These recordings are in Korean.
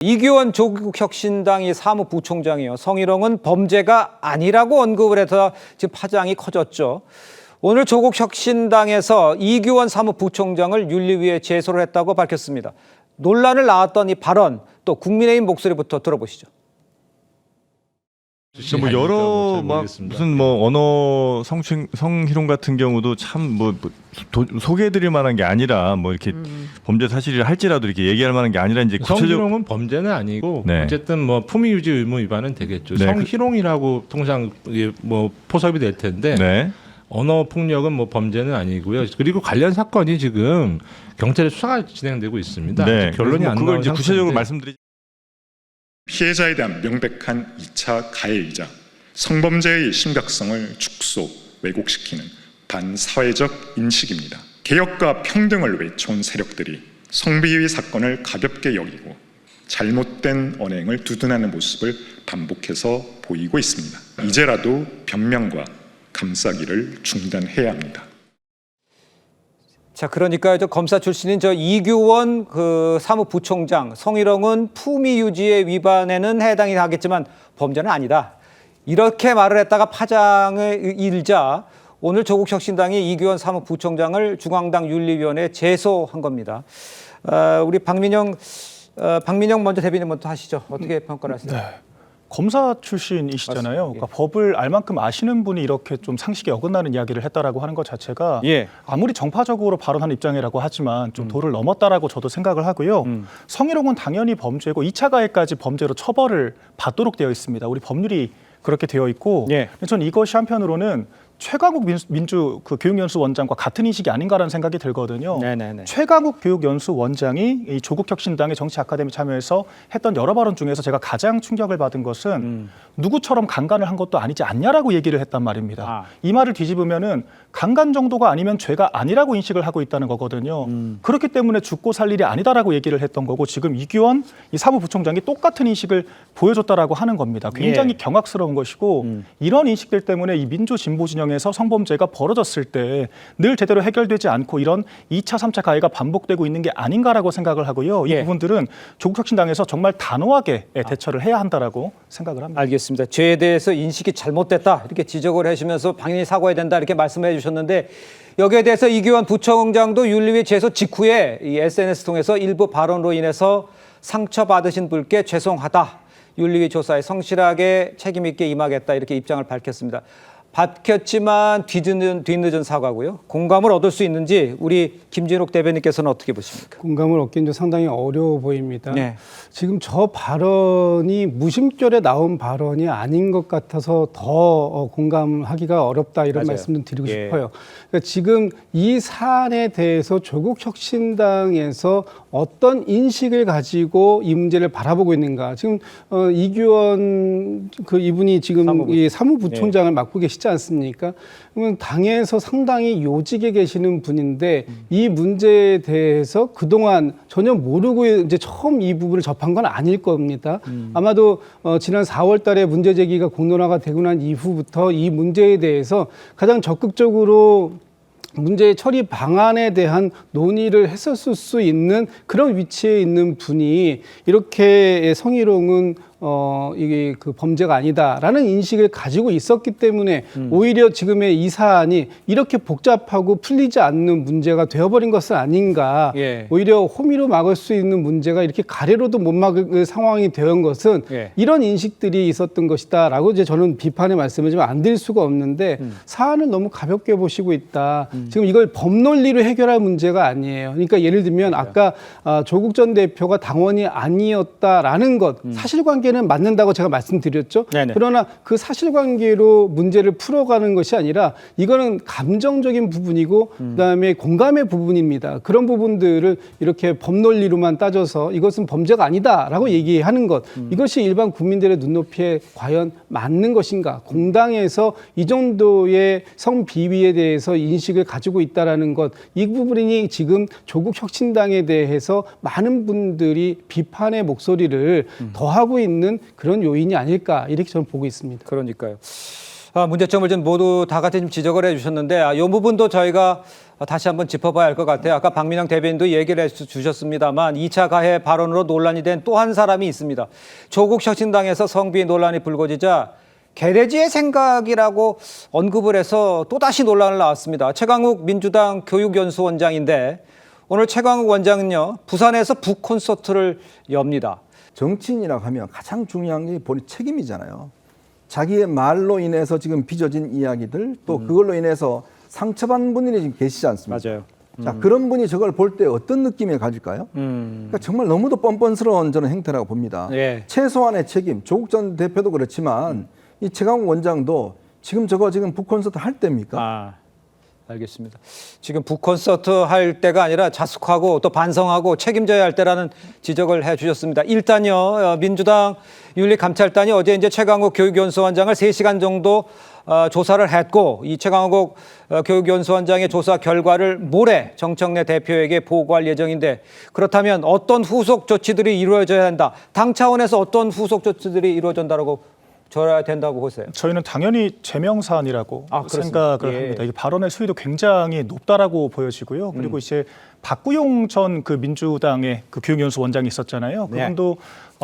이규원 조국혁신당의 사무부총장이요. 성희롱은 범죄가 아니라고 언급을 해서 지금 파장이 커졌죠. 오늘 조국혁신당에서 이규원 사무부총장을 윤리위에 제소를 했다고 밝혔습니다. 논란을 낳았던 이 발언, 또 국민의힘 목소리부터 들어보시죠. 뭐 여러 막 무슨 뭐 언어 성희롱 같은 경우도 참 뭐 소개해드릴 만한 게 아니라 뭐 이렇게 범죄 사실을 할지라도 이렇게 얘기할 만한 게 아니라 이제 성희롱은 범죄는 아니고 네. 어쨌든 뭐 품위 유지 의무 위반은 되겠죠. 네. 성희롱이라고 통상 뭐 포섭이 될 텐데 네. 언어 폭력은 뭐 범죄는 아니고요. 그리고 관련 사건이 지금 경찰의 수사가 진행되고 있습니다. 네. 결론이 안 그걸 나온 이제 구체적으로 상태인데 말씀드리죠. 피해자에 대한 명백한 2차 가해이자 성범죄의 심각성을 축소, 왜곡시키는 반사회적 인식입니다. 개혁과 평등을 외쳐온 세력들이 성비위 사건을 가볍게 여기고 잘못된 언행을 두둔하는 모습을 반복해서 보이고 있습니다. 이제라도 변명과 감싸기를 중단해야 합니다. 자, 그러니까 검사 출신인 이규원 사무부총장, 성희롱은 품위 유지의 위반에는 해당이 하겠지만 범죄는 아니다. 이렇게 말을 했다가 파장을 일자 오늘 조국혁신당이 이규원 사무부총장을 중앙당 윤리위원회에 제소한 겁니다. 우리 박민영 먼저 대변인부터 하시죠. 어떻게 평가를 하세요? 네. 검사 출신이시잖아요. 그러니까 법을 알 만큼 아시는 분이 이렇게 좀 상식에 어긋나는 이야기를 했다라고 하는 것 자체가 아무리 정파적으로 발언한 입장이라고 하지만 좀 도를 넘었다라고 저도 생각을 하고요. 성희롱은 당연히 범죄고 2차 가해까지 범죄로 처벌을 받도록 되어 있습니다. 우리 법률이 그렇게 되어 있고 전 이것이 한편으로는 최강욱 교육연수원장과 같은 인식이 아닌가라는 생각이 들거든요. 네네네. 최강욱 교육연수원장이 이 조국혁신당의 정치 아카데미 참여해서 했던 여러 발언 중에서 제가 가장 충격을 받은 것은 누구처럼 강간을 한 것도 아니지 않냐라고 얘기를 했단 말입니다. 이 말을 뒤집으면은 강간 정도가 아니면 죄가 아니라고 인식을 하고 있다는 거거든요. 그렇기 때문에 죽고 살 일이 아니다라고 얘기를 했던 거고 지금 이규원 이 사무부총장이 똑같은 인식을 보여줬다라고 하는 겁니다. 굉장히 경악스러운 것이고 이런 인식들 때문에 이 민주 진보 진영에서 성범죄가 벌어졌을 때 늘 제대로 해결되지 않고 이런 2차, 3차 가해가 반복되고 있는 게 아닌가라고 생각을 하고요. 이 부분들은 조국혁신당에서 정말 단호하게 대처를 해야 한다라고 생각을 합니다. 알겠습니다. 죄에 대해서 인식이 잘못됐다 이렇게 지적을 해주면서 당연히 사과해야 된다 이렇게 말씀해 주셨는데 여기에 대해서 이규원 부총장도 윤리위 제소 직후에 이 SNS 통해서 일부 발언으로 인해서 상처받으신 분께 죄송하다. 윤리위 조사에 성실하게 책임 있게 임하겠다 이렇게 입장을 밝혔습니다. 밝혔지만 뒤늦은 사과고요. 공감을 얻을 수 있는지 우리 김진욱 대변인께서는 어떻게 보십니까? 공감을 얻기는 상당히 어려워 보입니다. 네. 지금 저 발언이 무심결에 나온 발언이 아닌 것 같아서 더 공감하기가 어렵다 이런 말씀을 드리고 싶어요. 그러니까 지금 이 사안에 대해서 조국혁신당에서 어떤 인식을 가지고 이 문제를 바라보고 있는가. 지금 이규원 이분이 지금 사무부총장을 맡고 계시지 않습니까? 그러면 당에서 상당히 요직에 계시는 분인데 이 문제에 대해서 그동안 전혀 모르고 이제 처음 이 부분을 접한 건 아닐 겁니다. 아마도 지난 4월 달에 문제 제기가 공론화가 되고 난 이후부터 이 문제에 대해서 가장 적극적으로 문제 처리 방안에 대한 논의를 했었을 수 있는 그런 위치에 있는 분이 이렇게 성희롱은 이게 범죄가 아니다라는 인식을 가지고 있었기 때문에 오히려 지금의 이 사안이 이렇게 복잡하고 풀리지 않는 문제가 되어버린 것은 아닌가. 오히려 호미로 막을 수 있는 문제가 이렇게 가래로도 못 막을 상황이 된 것은 이런 인식들이 있었던 것이다라고 이제 저는 비판의 말씀을 좀 안 드릴 수가 없는데 사안을 너무 가볍게 보시고 있다. 지금 이걸 법논리로 해결할 문제가 아니에요. 그러니까 예를 들면 아까 조국 전 대표가 당원이 아니었다라는 것 사실관계 는 맞는다고 제가 말씀드렸죠. 그러나 그 사실관계로 문제를 풀어가는 것이 아니라 이거는 감정적인 부분이고 그다음에 공감의 부분입니다. 그런 부분들을 이렇게 법논리로만 따져서 이것은 범죄가 아니다라고 얘기하는 것 이것이 일반 국민들의 눈높이에 과연 맞는 것인가. 공당에서 이 정도의 성비위에 대해서 인식을 가지고 있다는 것 이 부분이 지금 조국혁신당에 대해서 많은 분들이 비판의 목소리를 더하고 있는 그런 요인이 아닐까 이렇게 저는 보고 있습니다. 그러니까요. 문제점을 좀 모두 다 같이 좀 지적을 해주셨는데 이 부분도 저희가 다시 한번 짚어봐야 할 것 같아요. 아까 박민영 대변인도 얘기를 해주셨습니다만 2차 가해 발언으로 논란이 된 또 한 사람이 있습니다. 조국 혁신당에서 성비 논란이 불거지자 개돼지의 생각이라고 언급을 해서 또다시 논란을 낳았습니다. 최강욱 민주당 교육연수원장인데 오늘 최강욱 원장은요 부산에서 북콘서트를 엽니다. 정치인이라고 하면 가장 중요한 게 본인 책임이잖아요. 자기의 말로 인해서 지금 빚어진 이야기들 또 그걸로 인해서 상처받는 분들이 지금 계시지 않습니까? 맞아요. 자, 그런 분이 저걸 볼 때 어떤 느낌을 가질까요? 그러니까 정말 너무도 뻔뻔스러운 저는 행태라고 봅니다. 예. 최소한의 책임, 조국 전 대표도 그렇지만 이 최강욱 원장도 지금 저거 지금 북콘서트 할 때입니까? 알겠습니다. 지금 북콘서트 할 때가 아니라 자숙하고 또 반성하고 책임져야 할 때라는 지적을 해주셨습니다. 일단요, 민주당 윤리감찰단이 어제 이제 최강욱 교육연수원장을 3시간 정도 조사를 했고 이 최강욱 교육연수원장의 조사 결과를 모레 정청래 대표에게 보고할 예정인데 그렇다면 어떤 후속 조치들이 이루어져야 한다. 당 차원에서 어떤 후속 조치들이 이루어진다고 줘야 된다고 보세요? 저희는 당연히 제명 사안이라고 그렇습니다. 생각을 합니다. 이게 발언의 수위도 굉장히 높다라고 보여지고요. 그리고 이제 박구용 전 그 민주당의 그 교육연수원장이 있었잖아요. 그분도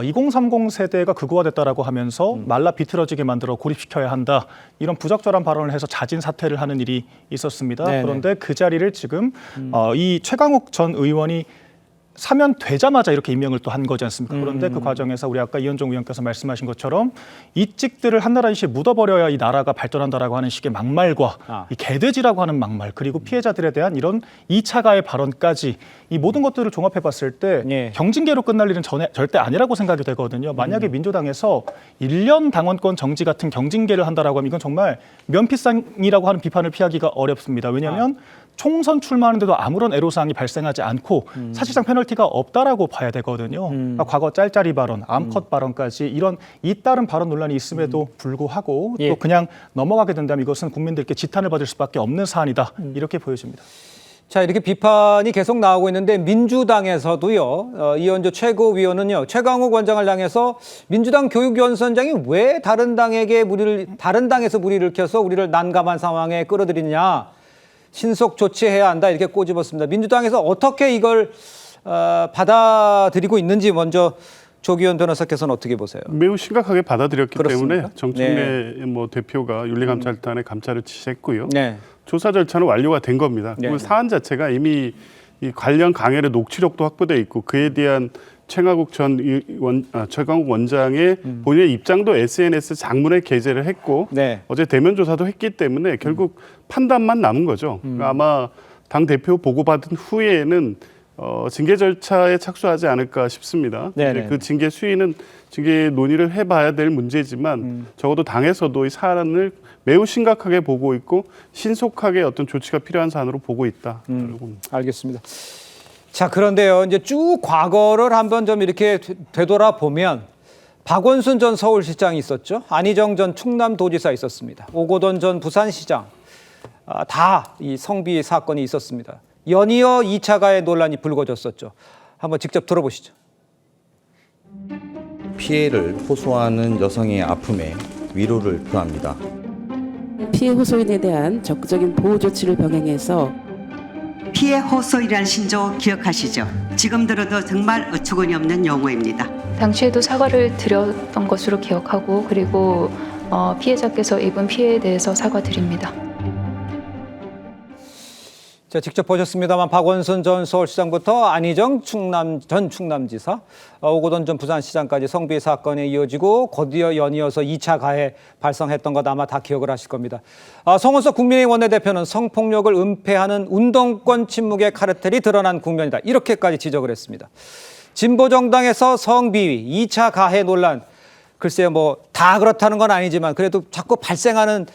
2030 세대가 극우화됐다라고 하면서 말라 비틀어지게 만들어 고립시켜야 한다. 이런 부적절한 발언을 해서 자진 사퇴를 하는 일이 있었습니다. 네네. 그런데 그 자리를 지금 이 최강욱 전 의원이 사면되자마자 이렇게 임명을 또 한 거지 않습니까? 그런데 그 과정에서 우리 아까 이현종 의원께서 말씀하신 것처럼 이 찍들을 한나라시에 묻어버려야 이 나라가 발전한다라고 하는 식의 막말과 이 개돼지라고 하는 막말 그리고 피해자들에 대한 이런 2차 가해 발언까지 이 모든 것들을 종합해봤을 때 경징계로 끝날 일은 절대 아니라고 생각이 되거든요. 만약에 민주당에서 1년 당원권 정지 같은 경징계를 한다라고 하면 이건 정말 면피상이라고 하는 비판을 피하기가 어렵습니다. 왜냐하면 총선 출마하는데도 아무런 애로사항이 발생하지 않고 사실상 페널티가 없다라고 봐야 되거든요. 과거 짤짤이 발언, 암컷 발언까지 이런 잇따른 발언 논란이 있음에도 불구하고 또 그냥 넘어가게 된다면 이것은 국민들께 지탄을 받을 수밖에 없는 사안이다. 이렇게 보여집니다. 자, 이렇게 비판이 계속 나오고 있는데 민주당에서도요. 이현주 최고위원은요. 최강욱 원장을 향해서 민주당 교육연수원장이 왜 다른 당에서 무리를 일으켜서 우리를 난감한 상황에 끌어들이냐. 신속 조치해야 한다 이렇게 꼬집었습니다. 민주당에서 어떻게 이걸 받아들이고 있는지 먼저 조기현 변호사께서는 어떻게 보세요? 매우 심각하게 받아들였기 그렇습니까? 때문에 정청래 뭐 대표가 윤리감찰단에 감찰을 지시했고요. 네. 조사 절차는 완료가 된 겁니다. 네. 그리고 사안 자체가 이미 이 관련 강헬의 녹취록도 확보돼 있고 그에 대한 최강욱 원장의 본인의 입장도 SNS 장문에 게재를 했고 어제 대면 조사도 했기 때문에 결국 판단만 남은 거죠. 그러니까 아마 당 대표 보고받은 후에는 징계 절차에 착수하지 않을까 싶습니다. 그 징계 수위는 징계 논의를 해봐야 될 문제지만 적어도 당에서도 이 사안을 매우 심각하게 보고 있고 신속하게 어떤 조치가 필요한 사안으로 보고 있다. 알겠습니다. 자, 그런데요, 이제 쭉 과거를 한번 좀 이렇게 되돌아보면 박원순 전 서울시장이 있었죠. 안희정 전 충남도지사 있었습니다. 오고돈 전 부산시장. 다 이 성비 사건이 있었습니다. 연이어 2차 가해 논란이 불거졌었죠. 한번 직접 들어보시죠. 피해를 호소하는 여성의 아픔에 위로를 표합니다. 피해 호소인에 대한 적극적인 보호 조치를 병행해서 피해 호소이라는 신조 기억하시죠? 지금 들어도 정말 어처구니 없는 용어입니다. 당시에도 사과를 드렸던 것으로 기억하고 그리고 피해자께서 입은 피해에 대해서 사과드립니다. 자, 직접 보셨습니다만 박원순 전 서울시장부터 안희정 전 충남지사, 오고돈 전 부산시장까지 성비 사건이 이어지고 곧이어 연이어서 2차 가해 발생했던 것 아마 다 기억을 하실 겁니다. 성원석 국민의힘 원내대표는 성폭력을 은폐하는 운동권 침묵의 카르텔이 드러난 국면이다. 이렇게까지 지적을 했습니다. 진보정당에서 성비위, 2차 가해 논란, 글쎄요 뭐 다 그렇다는 건 아니지만 그래도 자꾸 발생하는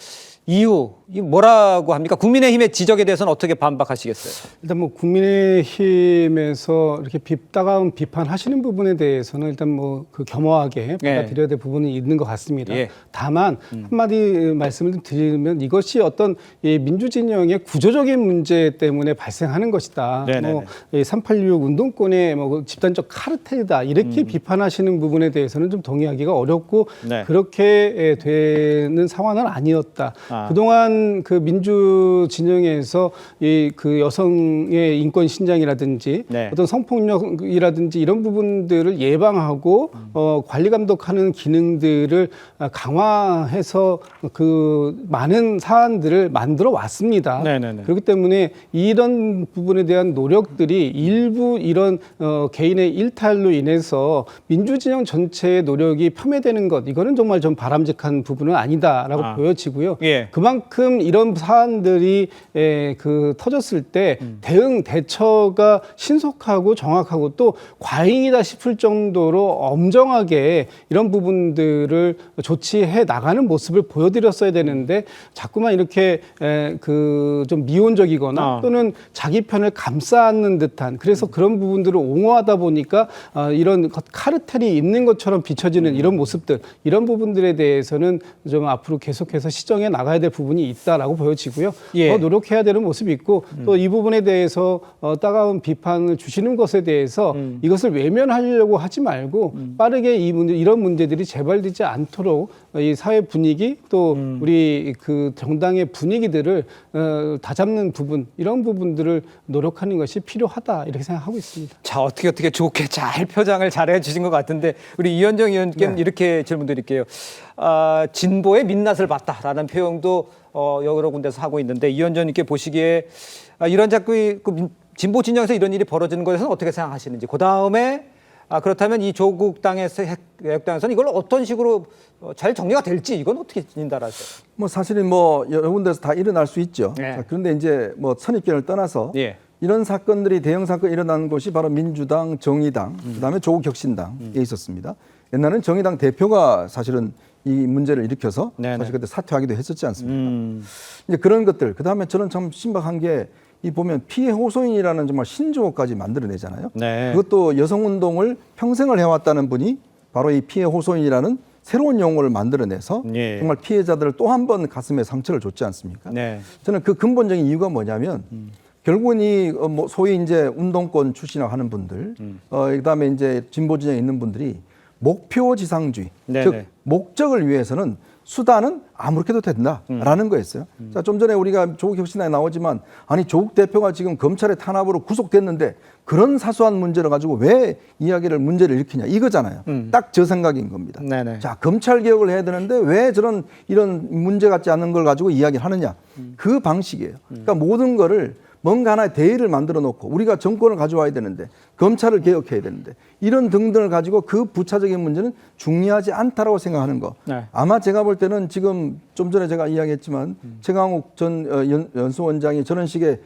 이유 이 뭐라고 합니까? 국민의힘의 지적에 대해서는 어떻게 반박하시겠어요? 일단 뭐 국민의힘에서 이렇게 따가운 비판하시는 부분에 대해서는 일단 뭐 그 겸허하게 받아들여야 될 부분이 있는 것 같습니다. 예. 다만 한마디 말씀을 좀 드리면 이것이 어떤 이 민주진영의 구조적인 문제 때문에 발생하는 것이다. 뭐 386 운동권의 뭐 집단적 카르텔이다 이렇게 비판하시는 부분에 대해서는 좀 동의하기가 어렵고 그렇게 되는 상황은 아니었다. 그동안 그 민주 진영에서 이 그 여성의 인권 신장이라든지 어떤 성폭력이라든지 이런 부분들을 예방하고 관리 감독하는 기능들을 강화해서 그 많은 사안들을 만들어 왔습니다. 그렇기 때문에 이런 부분에 대한 노력들이 일부 이런 개인의 일탈로 인해서 민주 진영 전체의 노력이 폄훼되는 것 이거는 정말 좀 바람직한 부분은 아니다라고 보여지고요. 그만큼 이런 사안들이 그 터졌을 때 대처가 신속하고 정확하고 또 과잉이다 싶을 정도로 엄정하게 이런 부분들을 조치해 나가는 모습을 보여드렸어야 되는데 자꾸만 이렇게 그 좀 미온적이거나 또는 자기 편을 감싸는 듯한 그래서 그런 부분들을 옹호하다 보니까 이런 카르텔이 있는 것처럼 비춰지는 이런 모습들 이런 부분들에 대해서는 좀 앞으로 계속해서 시정해 나가야 될 부분이 있다라고 보여지고요. 더 노력해야 되는 모습이 있고 또 이 부분에 대해서 따가운 비판을 주시는 것에 대해서 이것을 외면하려고 하지 말고 빠르게 이런 문제들이 재발되지 않도록 이 사회 분위기 또 우리 그 정당의 분위기들을 다잡는 부분 이런 부분들을 노력하는 것이 필요하다 이렇게 생각하고 있습니다. 자 어떻게 좋게 잘 표장을 잘 해주신 것 같은데 우리 이현정 의원께는 이렇게 질문드릴게요. 진보의 민낯을 봤다라는 표현도 여러 군데서 하고 있는데 이현정 의원께 보시기에 이런 자꾸 그 진보 진영에서 이런 일이 벌어지는 것에서는 어떻게 생각하시는지 그 다음에 그렇다면 이 조국 당에서 개혁당에서는 이걸 어떤 식으로 잘 정리가 될지 이건 어떻게 진단하세요? 뭐 사실은 뭐 여러 군데서 다 일어날 수 있죠. 자, 그런데 이제 뭐 선입견을 떠나서 이런 사건들이 대형 사건이 일어난 곳이 바로 민주당, 정의당, 그다음에 조국혁신당에 있었습니다. 옛날에는 정의당 대표가 사실은 이 문제를 일으켜서 사실 그때 사퇴하기도 했었지 않습니까? 이제 그런 것들. 그다음에 저는 참 신박한 게 이 보면 피해 호소인이라는 정말 신조어까지 만들어내잖아요. 그것도 여성운동을 평생을 해왔다는 분이 바로 이 피해 호소인이라는 새로운 용어를 만들어내서 정말 피해자들을 또 한 번 가슴에 상처를 줬지 않습니까? 저는 그 근본적인 이유가 뭐냐면 결국은 이 뭐 소위 이제 운동권 출신이라고 하는 분들, 그다음에 이제 진보 진영에 있는 분들이 목표지상주의, 즉 목적을 위해서는 수단은 아무렇게 해도 된다라는 거였어요. 자, 좀 전에 우리가 조국 혁신당에 나오지만 아니 조국 대표가 지금 검찰의 탄압으로 구속됐는데 그런 사소한 문제를 가지고 왜 문제를 일으키냐 이거잖아요. 딱 저 생각인 겁니다. 자, 검찰 개혁을 해야 되는데 왜 이런 문제 같지 않은 걸 가지고 이야기를 하느냐 그 방식이에요. 그러니까 모든 거를 뭔가 하나의 대의를 만들어 놓고 우리가 정권을 가져와야 되는데 검찰을 개혁해야 되는데 이런 등등을 가지고 그 부차적인 문제는 중요하지 않다라고 생각하는 거. 아마 제가 볼 때는 지금 좀 전에 제가 이야기했지만 최강욱 전 연수원장이 저런 식의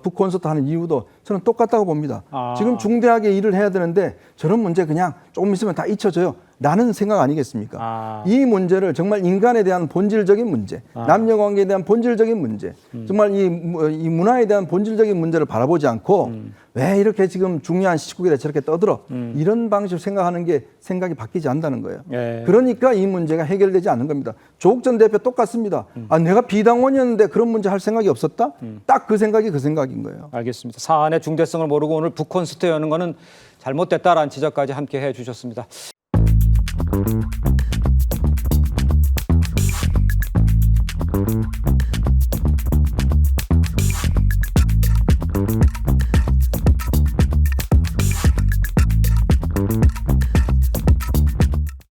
북콘서트 하는 이유도 저는 똑같다고 봅니다. 지금 중대하게 일을 해야 되는데 저런 문제 그냥 조금 있으면 다 잊혀져요. 라는 생각 아니겠습니까? 이 문제를 정말 인간에 대한 본질적인 문제, 남녀관계에 대한 본질적인 문제, 정말 이 문화에 대한 본질적인 문제를 바라보지 않고 왜 이렇게 지금 중요한 시국에 저렇게 떠들어 이런 방식으로 생각하는 게 생각이 바뀌지 않는다는 거예요. 그러니까 이 문제가 해결되지 않는 겁니다. 조국 전 대표 똑같습니다. 내가 비당원이었는데 그런 문제 할 생각이 없었다? 딱 그 생각이 그 생각인 거예요. 알겠습니다. 사안의 중대성을 모르고 오늘 북콘서트 여는 거는 잘못됐다라는 지적까지 함께 해주셨습니다.